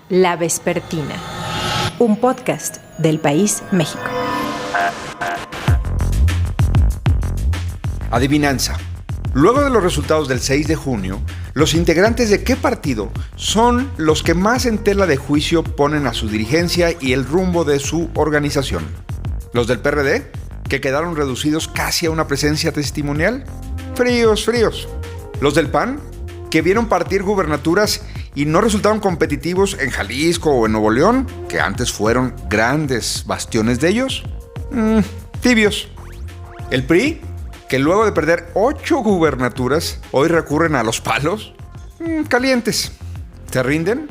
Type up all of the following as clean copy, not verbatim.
La Vespertina, un podcast del País México. Adivinanza. Luego de los resultados del 6 de junio, los integrantes de qué partido son los que más en tela de juicio ponen a su dirigencia y el rumbo de su organización. ¿Los del PRD, que quedaron reducidos casi a una presencia testimonial? Fríos. ¿Los del PAN, que vieron partir gubernaturas y no resultaron competitivos en Jalisco o en Nuevo León, que antes fueron grandes bastiones de ellos? Tibios. ¿El PRI, que luego de perder 8 gubernaturas, hoy recurren a los palos? Calientes. ¿Se rinden?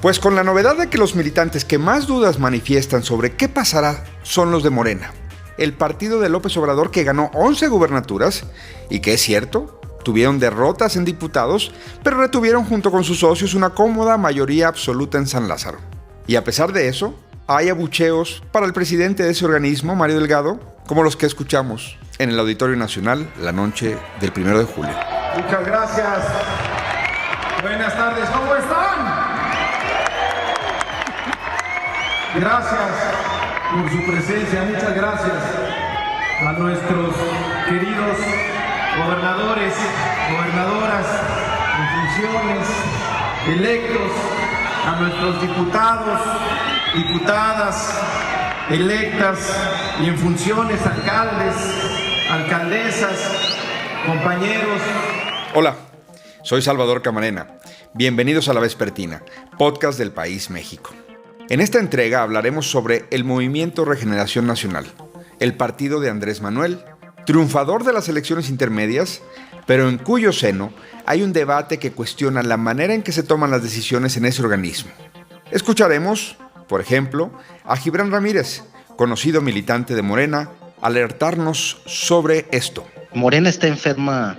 Pues con la novedad de que los militantes que más dudas manifiestan sobre qué pasará son los de Morena, el partido de López Obrador, que ganó 11 gubernaturas y que, es cierto, tuvieron derrotas en diputados, pero retuvieron junto con sus socios una cómoda mayoría absoluta en San Lázaro. Y a pesar de eso, hay abucheos para el presidente de ese organismo, Mario Delgado, como los que escuchamos en el Auditorio Nacional la noche del 1 de julio. Muchas gracias. Buenas tardes, ¿cómo están? Gracias por su presencia, muchas gracias a nuestros queridos gobernadores, gobernadoras en funciones, electos, a nuestros diputados, diputadas, electas y en funciones, alcaldes, alcaldesas, compañeros. Hola, soy Salvador Camarena. Bienvenidos a La Vespertina, podcast del País México. En esta entrega hablaremos sobre el Movimiento Regeneración Nacional, el partido de Andrés Manuel, triunfador de las elecciones intermedias, pero en cuyo seno hay un debate que cuestiona la manera en que se toman las decisiones en ese organismo. Escucharemos, por ejemplo, a Gibran Ramírez, conocido militante de Morena, alertarnos sobre esto. Morena está enfermo,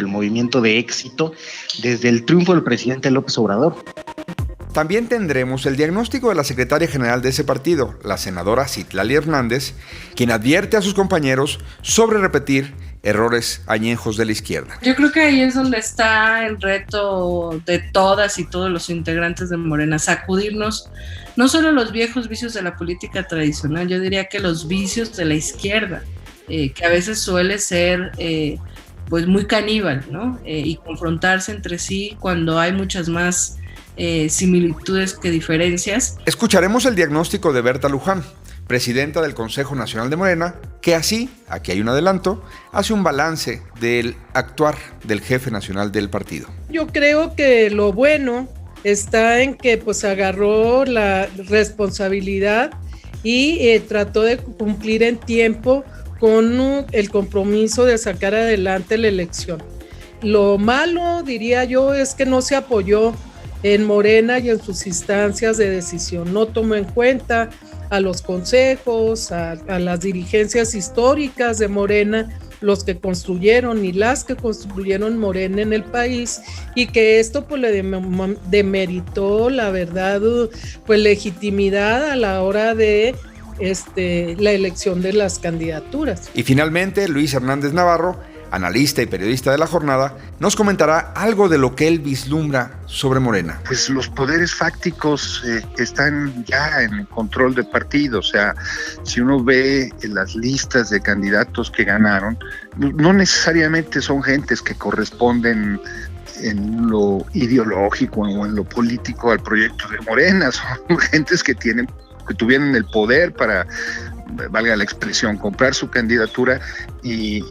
el movimiento de éxito desde el triunfo del presidente López Obrador. También tendremos el diagnóstico de la secretaria general de ese partido, la senadora Citlali Hernández, quien advierte a sus compañeros sobre repetir errores añejos de la izquierda. Yo creo que ahí es donde está el reto de todas y todos los integrantes de Morena, sacudirnos no solo los viejos vicios de la política tradicional, yo diría que los vicios de la izquierda, que a veces suele ser pues muy caníbal, ¿no? Y confrontarse entre sí cuando hay muchas más similitudes que diferencias. Escucharemos el diagnóstico de Berta Luján, presidenta del Consejo Nacional de Morena, que así, aquí hay un adelanto, hace un balance del actuar del jefe nacional del partido. Yo creo que lo bueno está en que pues agarró la responsabilidad y trató de cumplir en tiempo con el compromiso de sacar adelante la elección. Lo malo, diría yo, es que no se apoyó en Morena y en sus instancias de decisión. No tomó en cuenta a los consejos, a las dirigencias históricas de Morena, los que construyeron y las que construyeron Morena en el país, y que esto pues le demeritó, la verdad, pues legitimidad a la hora de la elección de las candidaturas. Y finalmente, Luis Hernández Navarro, analista y periodista de La Jornada, nos comentará algo de lo que él vislumbra sobre Morena. Pues los poderes fácticos están ya en control del partido. O sea, si uno ve las listas de candidatos que ganaron, no necesariamente son gentes que corresponden en lo ideológico o en lo político al proyecto de Morena. Son gentes que tuvieron el poder para, valga la expresión, comprar su candidatura y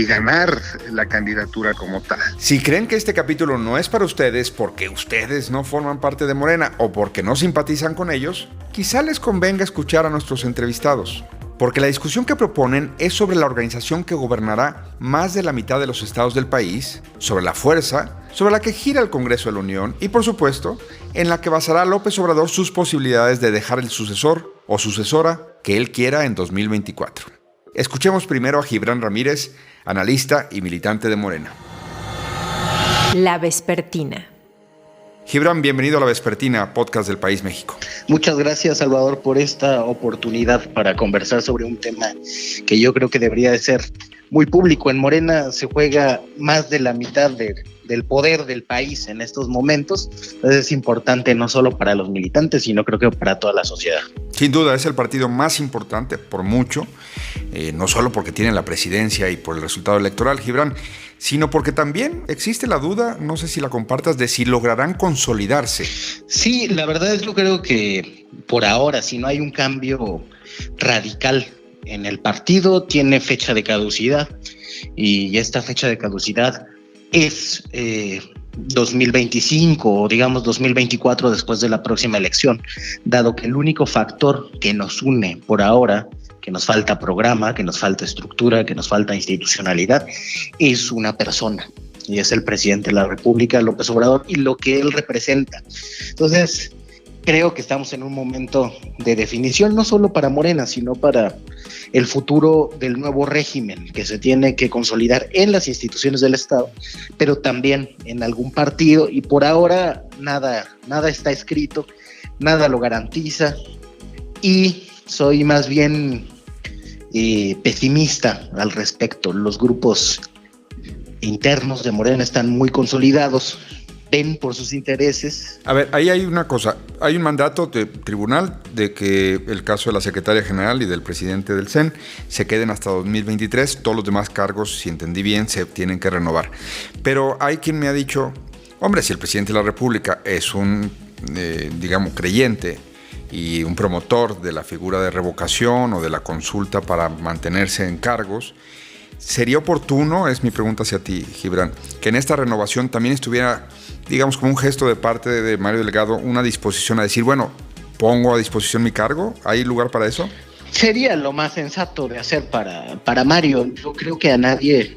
ganar la candidatura como tal. Si creen que este capítulo no es para ustedes porque ustedes no forman parte de Morena o porque no simpatizan con ellos, quizá les convenga escuchar a nuestros entrevistados, porque la discusión que proponen es sobre la organización que gobernará más de la mitad de los estados del país, sobre la fuerza, sobre la que gira el Congreso de la Unión y, por supuesto, en la que basará López Obrador sus posibilidades de dejar el sucesor o sucesora que él quiera en 2024. Escuchemos primero a Gibran Ramírez, analista y militante de Morena. La Vespertina. Gibran, bienvenido a La Vespertina, podcast del País México. Muchas gracias, Salvador, por esta oportunidad para conversar sobre un tema que yo creo que debería de ser muy público. En Morena se juega más de la mitad de del poder del país en estos momentos. Entonces es importante no solo para los militantes, sino creo que para toda la sociedad. Sin duda es el partido más importante por mucho, no solo porque tiene la presidencia y por el resultado electoral, Gibran, sino porque también existe la duda, no sé si la compartas, de si lograrán consolidarse. Sí, la verdad yo creo que por ahora, si no hay un cambio radical en el partido, tiene fecha de caducidad, y esta fecha de caducidad es 2025 o digamos 2024, después de la próxima elección, dado que el único factor que nos une por ahora, que nos falta programa, que nos falta estructura, que nos falta institucionalidad, es una persona, y es el presidente de la República, López Obrador, y lo que él representa. Entonces, creo que estamos en un momento de definición, no solo para Morena, sino para el futuro del nuevo régimen que se tiene que consolidar en las instituciones del Estado, pero también en algún partido, y por ahora nada está escrito, nada lo garantiza, y soy más bien pesimista al respecto. Los grupos internos de Morena están muy consolidados, ven por sus intereses. A ver, ahí hay una cosa, hay un mandato de tribunal de que el caso de la secretaria general y del presidente del CEN se queden hasta 2023, todos los demás cargos, si entendí bien, se tienen que renovar. Pero hay quien me ha dicho, hombre, si el presidente de la República es un, digamos, creyente y un promotor de la figura de revocación o de la consulta para mantenerse en cargos, ¿sería oportuno, es mi pregunta hacia ti, Gibran, que en esta renovación también estuviera, digamos, como un gesto de parte de Mario Delgado, una disposición a decir, bueno, pongo a disposición mi cargo? ¿Hay lugar para eso? Sería lo más sensato de hacer para Mario. Yo creo que a nadie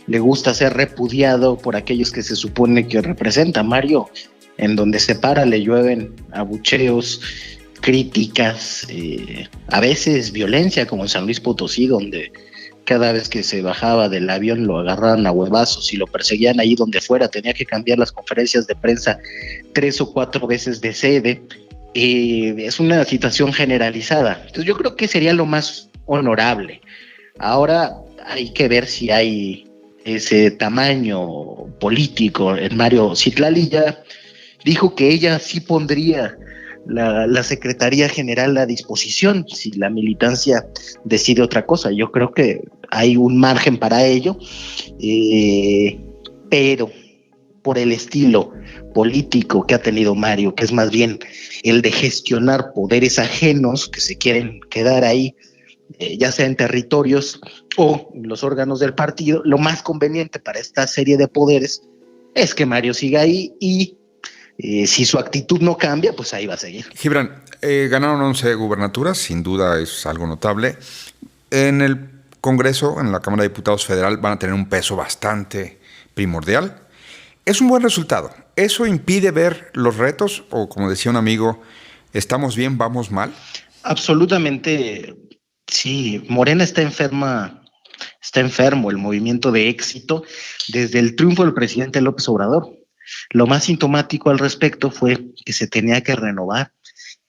le gusta ser repudiado por aquellos que se supone que representa. Mario, en donde se para, le llueven abucheos, críticas, a veces violencia, como en San Luis Potosí, donde cada vez que se bajaba del avión lo agarraban a huevazos y lo perseguían ahí donde fuera, tenía que cambiar las conferencias de prensa 3 o 4 veces de sede. Es una situación generalizada. Entonces yo creo que sería lo más honorable. Ahora hay que ver si hay ese tamaño político en Mario. Citlali ya dijo que ella sí pondría la Secretaría General a disposición si la militancia decide otra cosa. Yo creo que hay un margen para ello, pero por el estilo político que ha tenido Mario, que es más bien el de gestionar poderes ajenos que se quieren quedar ahí, ya sea en territorios o en los órganos del partido, lo más conveniente para esta serie de poderes es que Mario siga ahí, y si su actitud no cambia, pues ahí va a seguir. Gibran, ganaron 11 gubernaturas, sin duda es algo notable. En el Congreso, en la Cámara de Diputados Federal, van a tener un peso bastante primordial. Es un buen resultado. ¿Eso impide ver los retos? O, como decía un amigo, ¿estamos bien, vamos mal? Absolutamente, sí. Morena está enfermo, el movimiento de éxito desde el triunfo del presidente López Obrador. Lo más sintomático al respecto fue que se tenía que renovar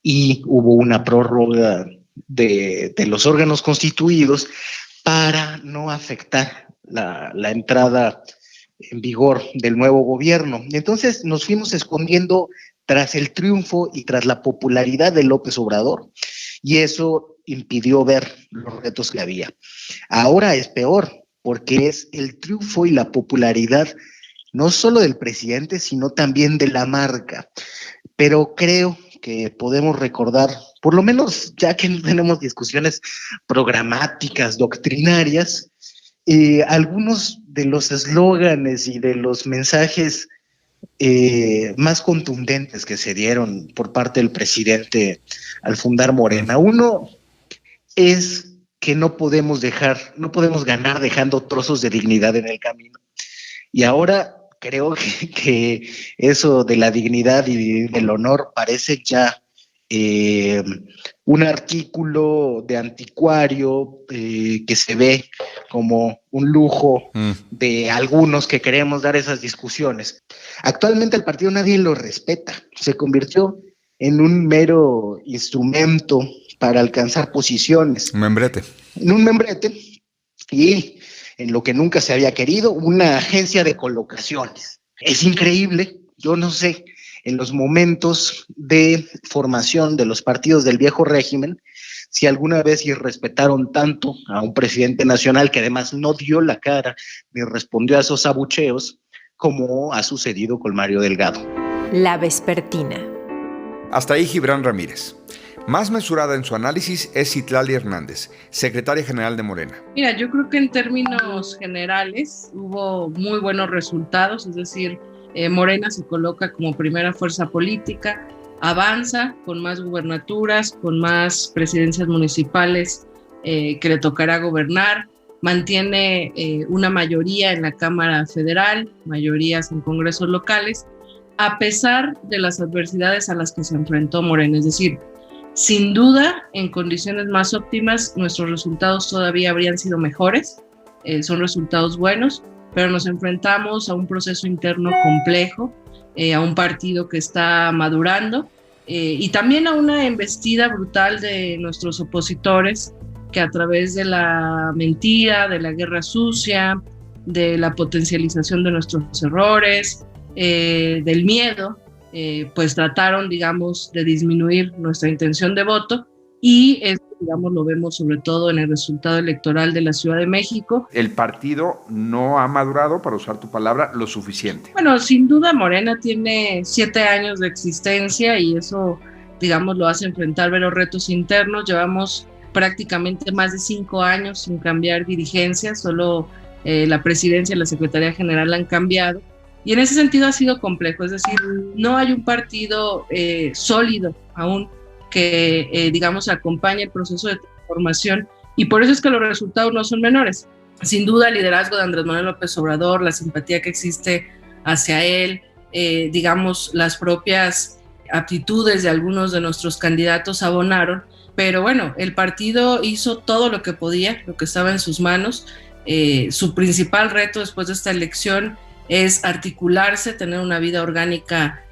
y hubo una prórroga de los órganos constituidos para no afectar la entrada en vigor del nuevo gobierno. Entonces nos fuimos escondiendo tras el triunfo y tras la popularidad de López Obrador, y eso impidió ver los retos que había. Ahora es peor, porque es el triunfo y la popularidad no solo del presidente, sino también de la marca. Pero creo que podemos recordar, por lo menos ya que no tenemos discusiones programáticas, doctrinarias, algunos de los eslóganes y de los mensajes más contundentes que se dieron por parte del presidente al fundar Morena. Uno es que no podemos ganar dejando trozos de dignidad en el camino. Y ahora creo que eso de la dignidad y del honor parece ya un artículo de anticuario que se ve como un lujo de algunos que queremos dar esas discusiones. Actualmente el partido nadie lo respeta, se convirtió en un mero instrumento para alcanzar posiciones. Un membrete. En un membrete, y en lo que nunca se había querido, una agencia de colocaciones. Es increíble, yo no sé, en los momentos de formación de los partidos del viejo régimen, si alguna vez irrespetaron tanto a un presidente nacional que además no dio la cara ni respondió a esos abucheos, como ha sucedido con Mario Delgado. La Vespertina. Hasta ahí Gibran Ramírez. Más mesurada en su análisis es Citlali Hernández, secretaria general de Morena. Mira, yo creo que en términos generales hubo muy buenos resultados, es decir, Morena se coloca como primera fuerza política, avanza con más gubernaturas, con más presidencias municipales que le tocará gobernar, mantiene una mayoría en la Cámara Federal, mayorías en congresos locales, a pesar de las adversidades a las que se enfrentó Morena, es decir, sin duda, en condiciones más óptimas, nuestros resultados todavía habrían sido mejores, son resultados buenos, pero nos enfrentamos a un proceso interno complejo, a un partido que está madurando y también a una embestida brutal de nuestros opositores que a través de la mentira, de la guerra sucia, de la potencialización de nuestros errores, del miedo, pues trataron, digamos, de disminuir nuestra intención de voto y esto, digamos, lo vemos sobre todo en el resultado electoral de la Ciudad de México. El partido no ha madurado, para usar tu palabra, lo suficiente. Bueno, sin duda Morena tiene 7 años de existencia y eso, digamos, lo hace enfrentar veros retos internos. Llevamos prácticamente más de 5 años sin cambiar dirigencia, solo la presidencia y la secretaría general han cambiado. Y en ese sentido ha sido complejo, es decir, no hay un partido sólido aún que, digamos, acompañe el proceso de transformación y por eso es que los resultados no son menores. Sin duda, el liderazgo de Andrés Manuel López Obrador, la simpatía que existe hacia él, digamos, las propias aptitudes de algunos de nuestros candidatos abonaron, pero bueno, el partido hizo todo lo que podía, lo que estaba en sus manos. Su principal reto después de esta elección es articularse, tener una vida orgánica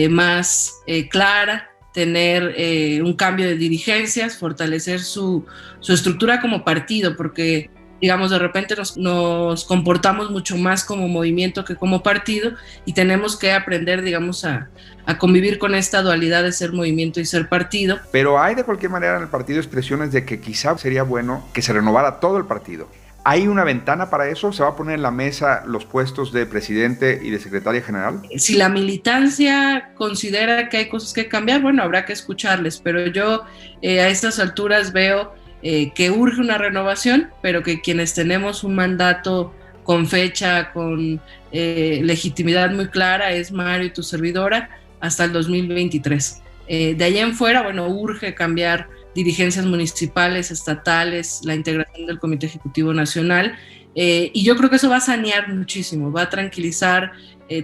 más clara, tener un cambio de dirigencias, fortalecer su estructura como partido, porque digamos de repente nos comportamos mucho más como movimiento que como partido y tenemos que aprender, digamos, a convivir con esta dualidad de ser movimiento y ser partido. Pero hay de cualquier manera en el partido expresiones de que quizá sería bueno que se renovara todo el partido. ¿Hay una ventana para eso? ¿Se va a poner en la mesa los puestos de presidente y de secretaria general? Si la militancia considera que hay cosas que cambiar, bueno, habrá que escucharles, pero yo a estas alturas veo que urge una renovación, pero que quienes tenemos un mandato con fecha, con legitimidad muy clara, es Mario y tu servidora, hasta el 2023. De allá en fuera, bueno, urge cambiar dirigencias municipales, estatales, la integración del Comité Ejecutivo Nacional, y yo creo que eso va a sanear muchísimo, va a tranquilizar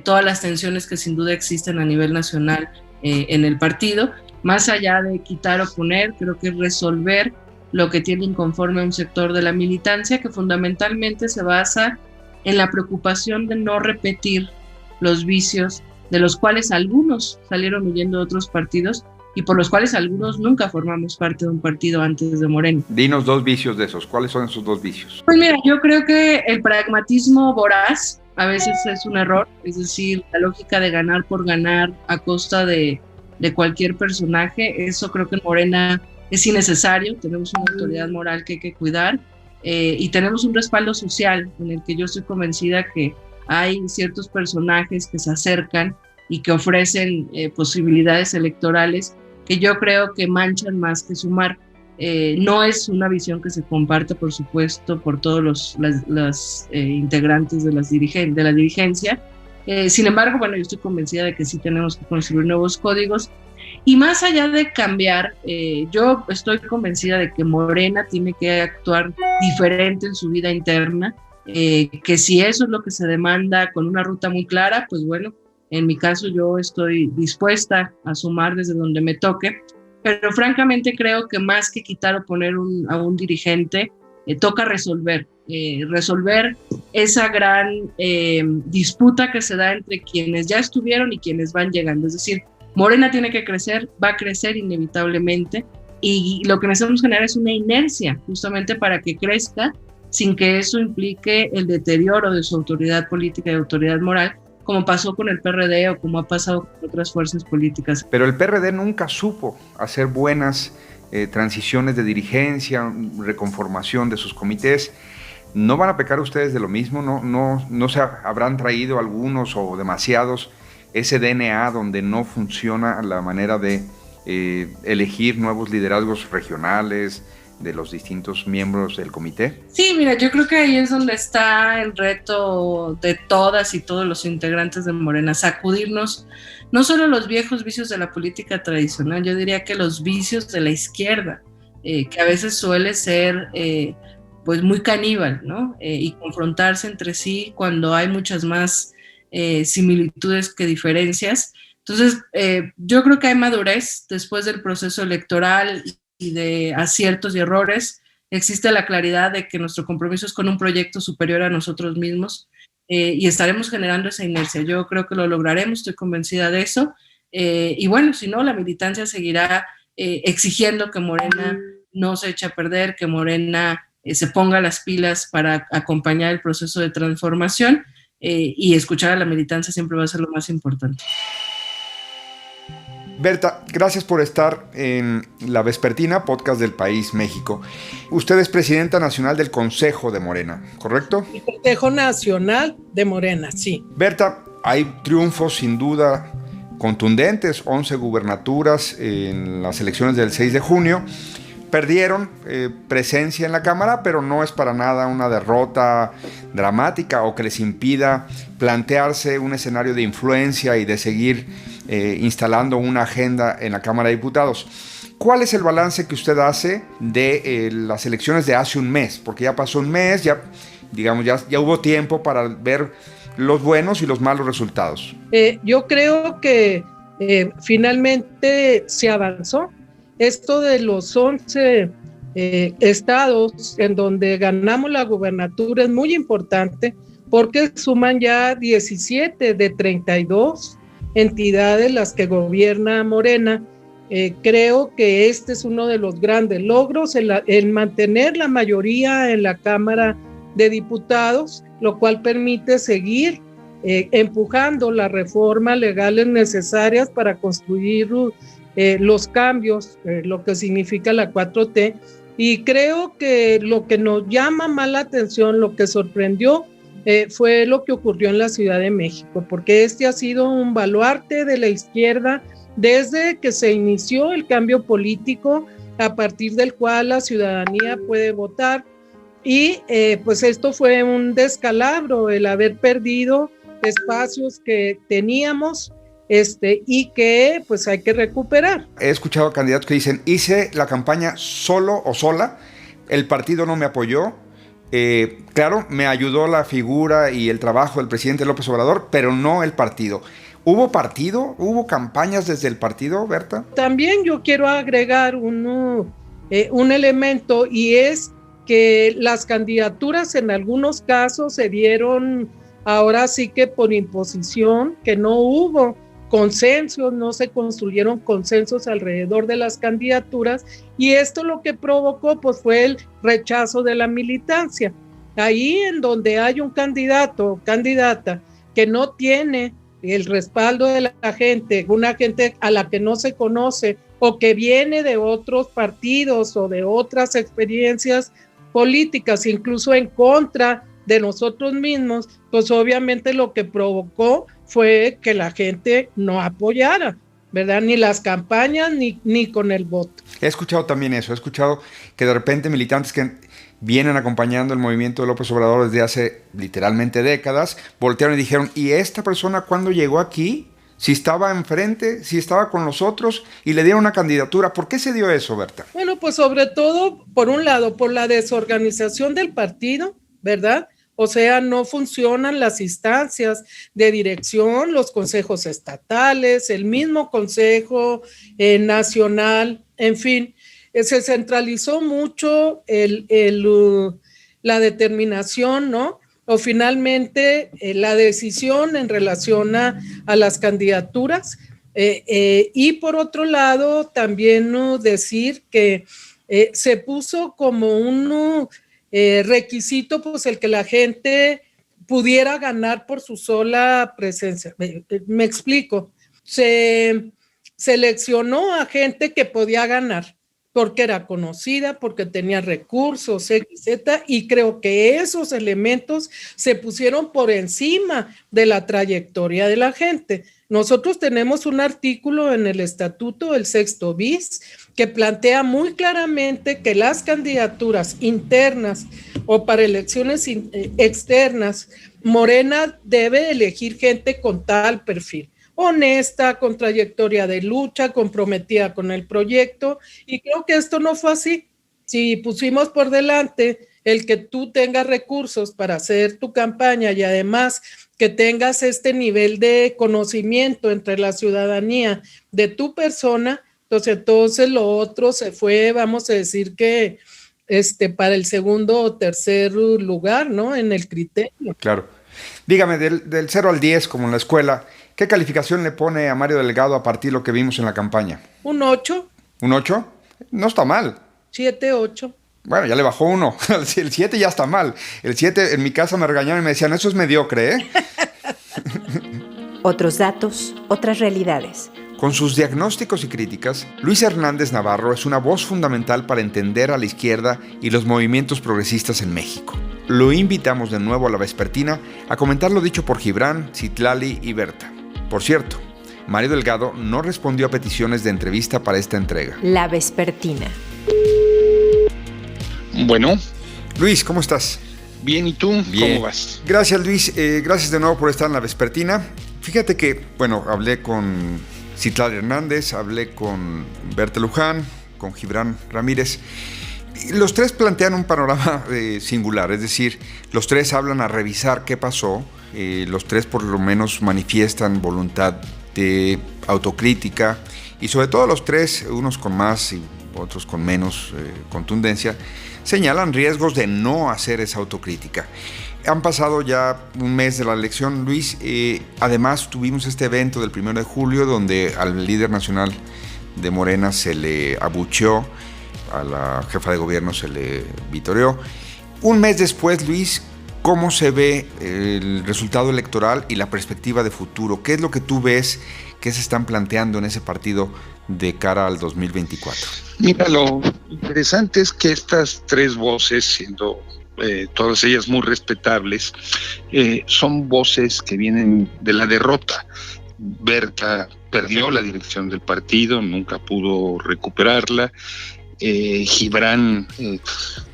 todas las tensiones que sin duda existen a nivel nacional en el partido, más allá de quitar o poner, creo que resolver lo que tiene inconforme a un sector de la militancia que fundamentalmente se basa en la preocupación de no repetir los vicios de los cuales algunos salieron huyendo de otros partidos y por los cuales algunos nunca formamos parte de un partido antes de Morena. Dinos 2 vicios de esos. ¿Cuáles son esos 2 vicios? Pues mira, yo creo que el pragmatismo voraz a veces es un error, es decir, la lógica de ganar por ganar a costa de cualquier personaje, eso creo que en Morena es innecesario, tenemos una autoridad moral que hay que cuidar y tenemos un respaldo social en el que yo estoy convencida que hay ciertos personajes que se acercan y que ofrecen posibilidades electorales que yo creo que manchan más que sumar. No es una visión que se comparte, por supuesto, por todos los integrantes de la dirigencia. Sin embargo, bueno, yo estoy convencida de que sí tenemos que construir nuevos códigos. Y más allá de cambiar, yo estoy convencida de que Morena tiene que actuar diferente en su vida interna, que si eso es lo que se demanda con una ruta muy clara, pues bueno, en mi caso yo estoy dispuesta a sumar desde donde me toque, pero francamente creo que más que quitar o poner a un dirigente, toca resolver esa gran disputa que se da entre quienes ya estuvieron y quienes van llegando. Es decir, Morena tiene que crecer, va a crecer inevitablemente y lo que necesitamos generar es una inercia justamente para que crezca sin que eso implique el deterioro de su autoridad política y autoridad moral, como pasó con el PRD o como ha pasado con otras fuerzas políticas. Pero el PRD nunca supo hacer buenas transiciones de dirigencia, reconformación de sus comités. ¿No van a pecar ustedes de lo mismo? ¿No se habrán traído algunos o demasiados ese DNA donde no funciona la manera de elegir nuevos liderazgos regionales de los distintos miembros del comité? Sí, mira, yo creo que ahí es donde está el reto de todas y todos los integrantes de Morena, sacudirnos no solo los viejos vicios de la política tradicional, yo diría que los vicios de la izquierda, que a veces suele ser pues muy caníbal, ¿no? Y confrontarse entre sí cuando hay muchas más similitudes que diferencias. Entonces, yo creo que hay madurez después del proceso electoral y de aciertos y errores. Existe la claridad de que nuestro compromiso es con un proyecto superior a nosotros mismos y estaremos generando esa inercia. Yo creo que lo lograremos, estoy convencida de eso. Y bueno, si no, la militancia seguirá exigiendo que Morena no se eche a perder, que Morena se ponga las pilas para acompañar el proceso de transformación y escuchar a la militancia siempre va a ser lo más importante. Berta, gracias por estar en La Vespertina, podcast del País México. Usted es presidenta nacional del Consejo de Morena, ¿correcto? El Consejo Nacional de Morena, sí. Berta, hay triunfos sin duda contundentes, 11 gubernaturas en las elecciones del 6 de junio. Perdieron presencia en la Cámara, pero no es para nada una derrota dramática o que les impida plantearse un escenario de influencia y de seguir instalando una agenda en la Cámara de Diputados. ¿Cuál es el balance que usted hace de las elecciones de hace un mes? Porque ya pasó un mes, ya hubo tiempo para ver los buenos y los malos resultados. Yo creo que finalmente se avanzó. Esto de los 11 estados en donde ganamos la gubernatura es muy importante porque suman ya 17 de 32 entidades las que gobierna Morena. Creo que este es uno de los grandes logros, el mantener la mayoría en la Cámara de Diputados, lo cual permite seguir empujando las reformas legales necesarias para construir los cambios, lo que significa la 4T, y creo que lo que nos llama más la atención, lo que sorprendió, fue lo que ocurrió en la Ciudad de México, porque este ha sido un baluarte de la izquierda desde que se inició el cambio político, a partir del cual la ciudadanía puede votar, y pues esto fue un descalabro, el haber perdido espacios que teníamos, y que pues hay que recuperar. He escuchado a candidatos que dicen, hice la campaña solo o sola, el partido no me apoyó, claro, me ayudó la figura y el trabajo del presidente López Obrador, pero no el partido. ¿Hubo partido? ¿Hubo campañas desde el partido, Berta? También yo quiero agregar un elemento, y es que las candidaturas en algunos casos se dieron ahora sí que por imposición, que no hubo consensos, no se construyeron consensos alrededor de las candidaturas, y esto lo que provocó pues fue el rechazo de la militancia. Ahí en donde hay un candidato o candidata que no tiene el respaldo de la gente, una gente a la que no se conoce o que viene de otros partidos o de otras experiencias políticas, incluso en contra de nosotros mismos, pues obviamente lo que provocó fue que la gente no apoyara, ¿verdad? Ni las campañas ni con el voto. He escuchado también eso, he escuchado que de repente militantes que vienen acompañando el movimiento de López Obrador desde hace literalmente décadas, voltearon y dijeron, ¿y esta persona cuándo llegó aquí? Si estaba enfrente, si estaba con los otros, y le dieron una candidatura. ¿Por qué se dio eso, Berta? Bueno, pues sobre todo, por un lado, por la desorganización del partido, ¿verdad? O sea, no funcionan las instancias de dirección, los consejos estatales, el mismo consejo nacional, en fin, se centralizó mucho la determinación, ¿no? O finalmente la decisión en relación a las candidaturas. Y por otro lado, también decir que se puso como un requisito, pues el que la gente pudiera ganar por su sola presencia. Me explico. Se seleccionó a gente que podía ganar porque era conocida, porque tenía recursos, etc. Y creo que esos elementos se pusieron por encima de la trayectoria de la gente. Nosotros tenemos un artículo en el estatuto del sexto bis que plantea muy claramente que las candidaturas internas o para elecciones externas, Morena debe elegir gente con tal perfil, honesta, con trayectoria de lucha, comprometida con el proyecto, y creo que esto no fue así. Si pusimos por delante el que tú tengas recursos para hacer tu campaña y además que tengas este nivel de conocimiento entre la ciudadanía de tu persona, entonces lo otro se fue, vamos a decir que para el segundo o tercer lugar, ¿no? En el criterio. Claro. Dígame, del 0 al 10, como en la escuela, ¿qué calificación le pone a Mario Delgado a partir de lo que vimos en la campaña? Un 8. ¿Un 8? No está mal. 7, 8. Bueno, ya le bajó 1. El 7 ya está mal. El 7 en mi casa me regañaron y me decían, eso es mediocre, ¿eh? Otros datos, otras realidades. Con sus diagnósticos y críticas, Luis Hernández Navarro es una voz fundamental para entender a la izquierda y los movimientos progresistas en México. Lo invitamos de nuevo a La Vespertina a comentar lo dicho por Gibran, Citlali y Berta. Por cierto, Mario Delgado no respondió a peticiones de entrevista para esta entrega. La Vespertina. Bueno. Luis, ¿cómo estás? Bien, ¿y tú? Bien. ¿Cómo vas? Gracias, Luis. Gracias de nuevo por estar en La Vespertina. Fíjate que, hablé con Citlali Hernández, hablé con Berta Luján, con Gibran Ramírez. Los tres plantean un panorama singular, es decir, los tres hablan a revisar qué pasó, los tres por lo menos manifiestan voluntad de autocrítica y sobre todo los tres, unos con más y otros con menos contundencia, señalan riesgos de no hacer esa autocrítica. Han pasado ya un mes de la elección, Luis. Además, tuvimos este evento del 1 de julio donde al líder nacional de Morena se le abucheó, a la jefa de gobierno se le vitoreó. Un mes después, Luis, ¿cómo se ve el resultado electoral y la perspectiva de futuro? ¿Qué es lo que tú ves que se están planteando en ese partido de cara al 2024? Mira, lo interesante es que estas tres voces, siendo todas ellas muy respetables, son voces que vienen de la derrota. Berta perdió la dirección del partido, nunca pudo recuperarla. Gibran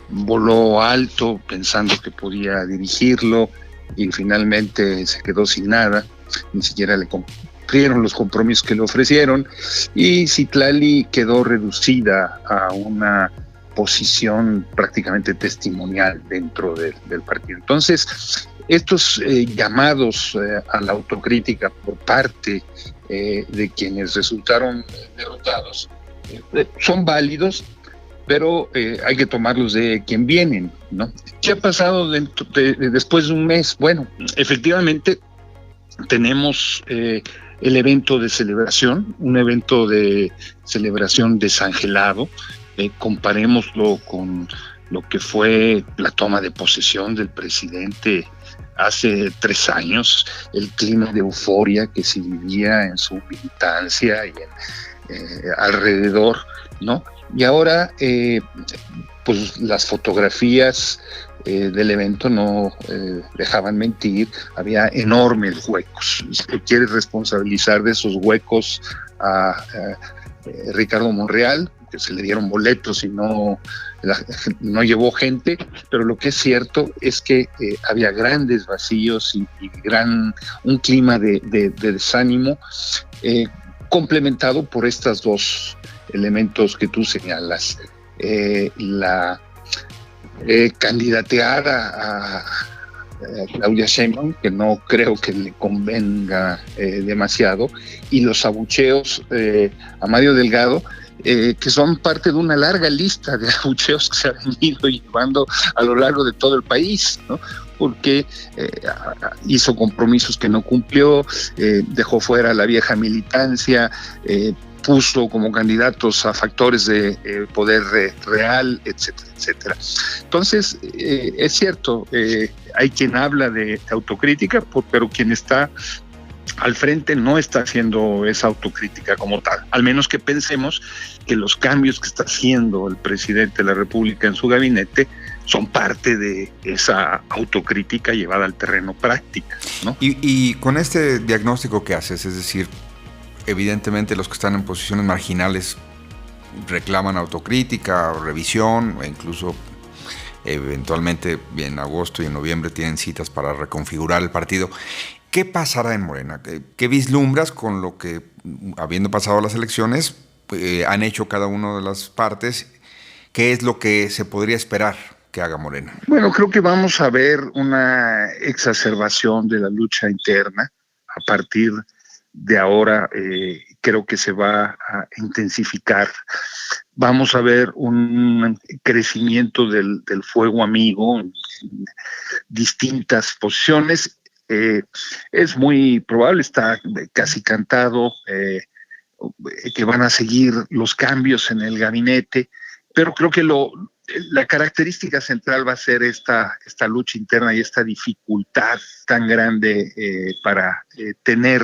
voló alto pensando que podía dirigirlo y finalmente se quedó sin nada, ni siquiera le cumplieron los compromisos que le ofrecieron, y Citlali quedó reducida a una posición prácticamente testimonial dentro del partido. Entonces, estos llamados a la autocrítica por parte de quienes resultaron derrotados son válidos, pero hay que tomarlos de quien vienen, ¿no? ¿Qué ha pasado después de un mes? Bueno, efectivamente tenemos el evento de celebración, un evento de celebración desangelado. Comparémoslo con lo que fue la toma de posesión del presidente hace 3 años, el clima de euforia que se vivía en su militancia y alrededor, ¿no? Y ahora, pues las fotografías del evento no dejaban mentir, había enormes huecos. Se quiere responsabilizar de esos huecos a Ricardo Monreal, que se le dieron boletos y no llevó gente, pero lo que es cierto es que había grandes vacíos y un clima de desánimo, complementado por estos dos elementos que tú señalas. La candidatear a Claudia Sheinbaum, que no creo que le convenga demasiado, y los abucheos a Mario Delgado, que son parte de una larga lista de abucheos que se han ido llevando a lo largo de todo el país, ¿no? Porque hizo compromisos que no cumplió, dejó fuera a la vieja militancia, puso como candidatos a factores de poder real, etcétera, etcétera. Entonces, es cierto, hay quien habla de autocrítica, pero quien está al frente no está haciendo esa autocrítica como tal, al menos que pensemos que los cambios que está haciendo el presidente de la República en su gabinete son parte de esa autocrítica llevada al terreno práctico, ¿no? Y con este diagnóstico que haces, es decir, evidentemente los que están en posiciones marginales reclaman autocrítica, revisión, e incluso eventualmente en agosto y en noviembre tienen citas para reconfigurar el partido. ¿Qué pasará en Morena? ¿Qué vislumbras con lo que, habiendo pasado las elecciones, han hecho cada una de las partes? ¿Qué es lo que se podría esperar que haga Morena? Bueno, creo que vamos a ver una exacerbación de la lucha interna. A partir de ahora creo que se va a intensificar. Vamos a ver un crecimiento del fuego amigo en distintas posiciones. Es muy probable, está casi cantado, que van a seguir los cambios en el gabinete, pero creo que la característica central va a ser esta lucha interna y esta dificultad tan grande para tener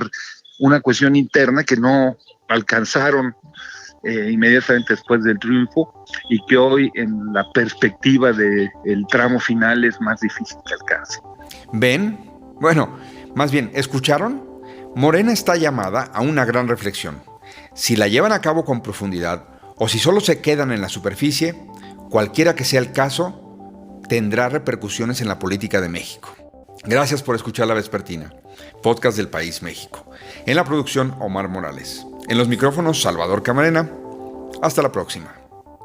una cohesión interna que no alcanzaron inmediatamente después del triunfo y que hoy en la perspectiva del tramo final es más difícil que alcance. ¿Ven? Bueno, más bien, ¿escucharon? Morena está llamada a una gran reflexión. Si la llevan a cabo con profundidad o si solo se quedan en la superficie, cualquiera que sea el caso, tendrá repercusiones en la política de México. Gracias por escuchar La Vespertina, podcast del País México. En la producción, Omar Morales. En los micrófonos, Salvador Camarena. Hasta la próxima.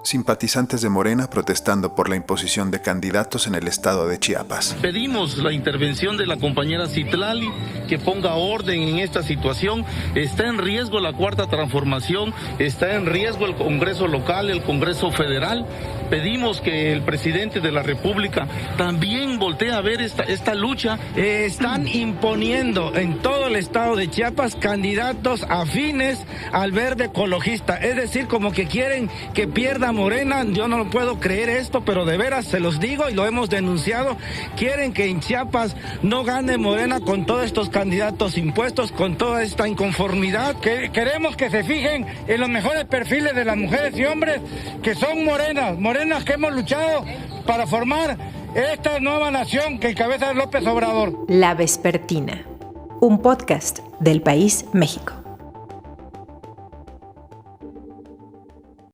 Simpatizantes de Morena protestando por la imposición de candidatos en el estado de Chiapas. Pedimos la intervención de la compañera Citlali, que ponga orden en esta situación. Está en riesgo la Cuarta Transformación, está en riesgo el Congreso local, el Congreso federal. Pedimos que el presidente de la República también voltee a ver esta lucha. Están imponiendo en todo el estado de Chiapas candidatos afines al verde ecologista, es decir, como que quieren que pierda Morena. Yo no lo puedo creer esto, pero de veras se los digo y lo hemos denunciado. Quieren que en Chiapas no gane Morena con todos estos candidatos impuestos, con toda esta inconformidad. Queremos que se fijen en los mejores perfiles de las mujeres y hombres que son morenas que hemos luchado para formar esta nueva nación que encabeza López Obrador. La Vespertina, un podcast del País México.